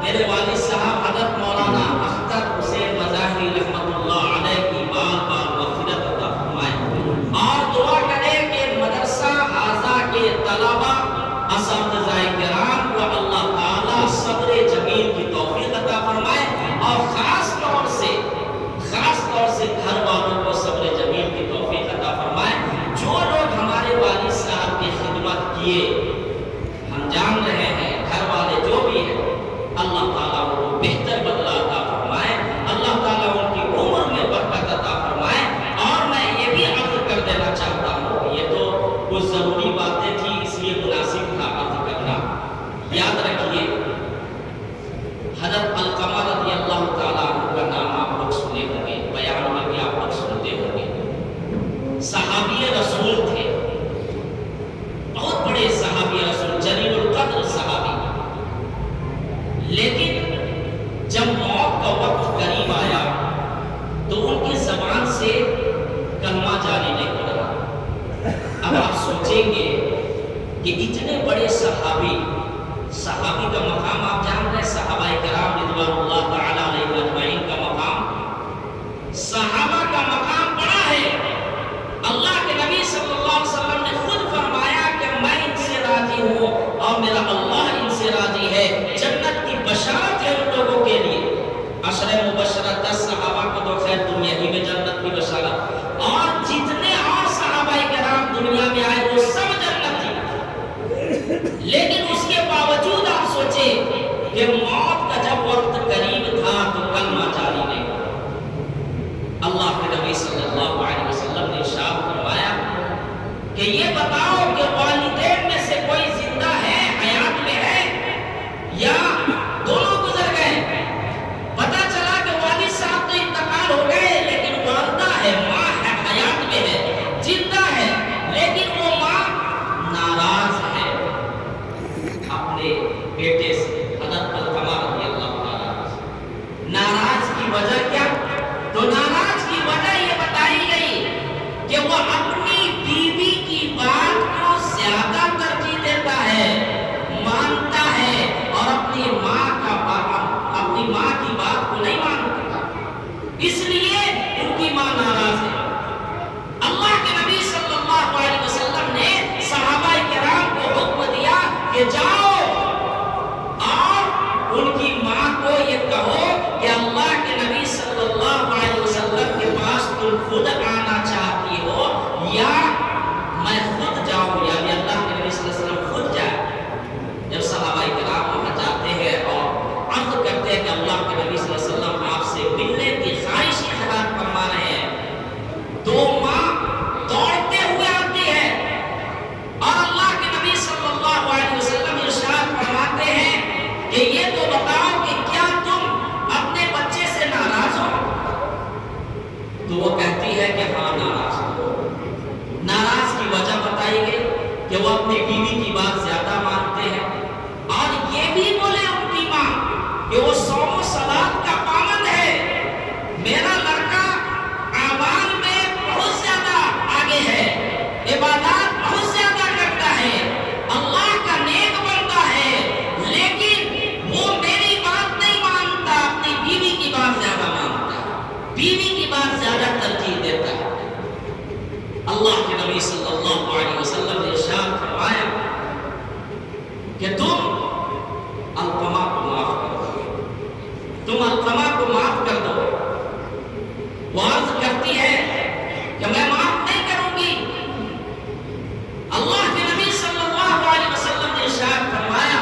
میرے والد صاحب حضرت مولانا اختر حسین مظاہری رحمت اللہ علیہ کی بار بار مغفرت عطا فرمائے، اور دعا کریں کہ مدرسہ حاضہ کے طلبہ اساتذہ کرام کو اللہ تعالیٰ صبر جمیل کی توفیق عطا فرمائے، اور خاص طور سے گھر والوں کو صبر جمیل کی توفیق عطا فرمائے۔ جو لوگ ہمارے والد صاحب کی خدمت کیے، ہم جان رہے ہیں، گھر والے جو بھی ہیں، اللہ تعالیٰ ان کو بہتر بدلہ عطا فرمائے، اللہ تعالیٰ ان کی عمر میں برکت عطا فرمائے۔ اور میں یہ بھی عرض کر دینا چاہتا ہوں، یہ تو کچھ ضروری باتیں تھی اس لیے مناسب تھا عرض کرنا۔ یاد رکھیے حضرت علقمہ رضی اللہ تعالیٰ عنہ کا نام آپ لوگ سنے ہوں گے، بیان میں بھی آپ لوگ سنتے ہوں گے۔ صحابی رسول تھے، بہت بڑے صحابی رسول، جلیل القدر صحابی، لیکن جب موت کا وقت قریب آیا تو ان کی زبان سے کلمہ جاری نہیں ہو رہا۔ اب آپ سوچیں گے کہ اتنے بڑے صحابی کا مقام آپ جان رہے ہیں، صحابہ کرام رضوان اللہ تعالی علیہ اجمعین کا مقام، صحابہ کا مقام بڑا ہے۔ اللہ کے نبی صلی اللہ علیہ وسلم نے خود فرمایا کہ میں ان سے راضی ہوں اور میرا اللہ ان سے راضی ہے، جنت کی بشارت ہے ان لوگوں کے لیے۔ عشر مبشرہ 10 صحابہ کو تو خیر دنیا ہی میں جنت کی بشارت، اور جتنے اور صحابہ کرام دنیا میں آئے وہ سب جنتی، لیکن اس کے باوجود آپ سوچیں کہ موت کا جب وقت قریب تھا تو کلمہ جاری نہیں ہوا۔ اللہ کے نبی صلی اللہ علیہ وسلم نے ارشاد فرمایا کہ یہ بتاؤ کہ والدین میں سے کوئی زندہ ہے، حیات میں ہے، یا دونوں گزر گئے؟ پتہ چلا کہ والد صاحب تو انتقال ہو گئے، لیکن والدہ ہے، ماں ہے، حیات میں ہے، زندہ ہے، لیکن وہ ماں ناراض ہے اپنے بیٹے سے، حضرت علقمہ رضی اللہ تعالیٰ عنہ۔ ناراض کی وجہ کیا؟ تو ناراض کی وجہ یہ بتائی گئی کہ وہ اپنی بیوی کی بات کو زیادہ ترجیح دیتا ہے، مانتا ہے، اور اپنی ماں کی بات کو نہیں مانتا، اس لیے ان کی ماں ناراض ہے۔ اللہ کے نبی صلی اللہ علیہ وسلم نے صحابہ کرام کو حکم دیا کہ جاؤ اور ان کی ماں کو یہ کہو کہ اللہ کے نبی صلی اللہ علیہ وسلم کے پاس تم خود آنا چاہتی ہو یا میں خود جاؤں، یعنی اللہ کے نبی صلی اللہ علیہ وسلم خود جائے۔ جب صحابہ کرام وہاں جاتے ہیں اور عرض کرتے ہیں کہ اللہ کے نبی صلی اللہ علیہ وسلم آپ سے ملنے کی خواہش اظہار فرما رہے ہیں، تو ماں دوڑتے ہوئے آتی ہے اور اللہ کے نبی صلی اللہ علیہ وسلم ارشاد فرماتے ہیں کہ یہ تو بتاؤ کہ کیا تم اپنے بچے سے ناراض ہو؟ تو وہ کہتی ہے کہ ہاں ناراض ہو۔ ناراض کی وجہ بتائی گئی کہ وہ اپنی بیوی کی بات زیادہ مانتے ہیں، اور یہ بھی بولے ان کی ماں کہ وہ صوم و صلات کا پابند ہے، میرا لڑکا اعمال میں بہت زیادہ آگے ہے، عبادات بہت زیادہ کرتا ہے، اللہ کا نیک بنتا ہے، لیکن وہ میری بات نہیں مانتا، اپنی بیوی کی بات زیادہ مانتا ہے، بیوی کی بات زیادہ ترجیح دیتا ہے۔ اللہ کے نبی صلی اللہ علیہ وسلم نے ارشاد فرمایا کہ تم علقمہ کو معاف کر دو، تم علقمہ کو معاف کر دو۔ وہ عرض کرتی ہے کہ میں معاف نہیں کروں گی۔ اللہ کے نبی صلی اللہ علیہ وسلم نے ارشاد فرمایا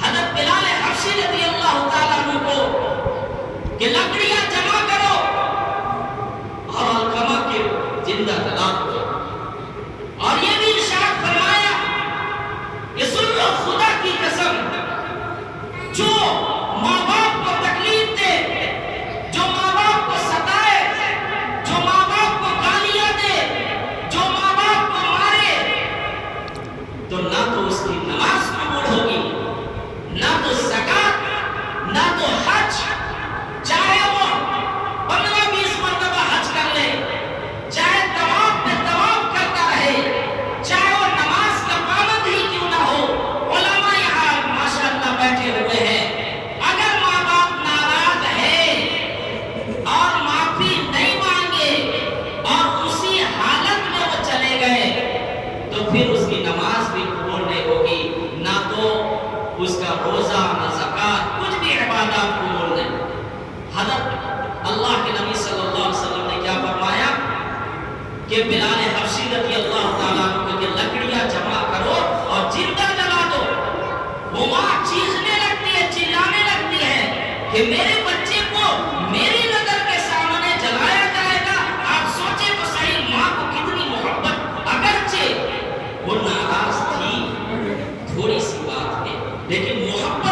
حضرت بلال حبشی رضی اللہ تعالیٰ عنہ کو کہ لکڑیاں جمع کرو اور علقمہ کے زندہ طلاق دو، اور یہ بھی ارشاد فرمایا کہ سن لو خدا کی قسم، جو ماں باپ کو تکلیف دے، جو ماں باپ کو ستائے، جو ماں باپ کو گالیاں دے، جو ماں باپ کو مارے، تو نہ تو اس کی نماز قبول ہوگی، نہ تو زکات، نہ تو حج، چاہے وہ 15-20 مرتبہ حج کر لے، چاہے طواف پہ طواف کرتا رہے، چاہے وہ نماز کا پابند ہی کیوں نہ ہو۔ علماء یہاں ماشاءاللہ بیٹھے ہوئے اس کا روزہ نہ زکات کچھ بھی عبادات قبول نہیں. حضرت اللہ کے نبی صلی اللہ علیہ وسلم نے کیا فرمایا کہ بلال حبشی رضی اللہ تعالیٰ عنہ کی لکڑیاں جمع کرو اور زندہ جلا دو. وہ ماں چیخنے لگتی ہے, چلانے لگتی ہے کہ میرے بچے کو میری نظر کے سامنے جلایا جائے گا. آپ سوچیں تو صحیح, ماں کو کتنی محبت, اگرچہ وہ ناراض تھی تھوڑی سی بات ہے لیکن محبت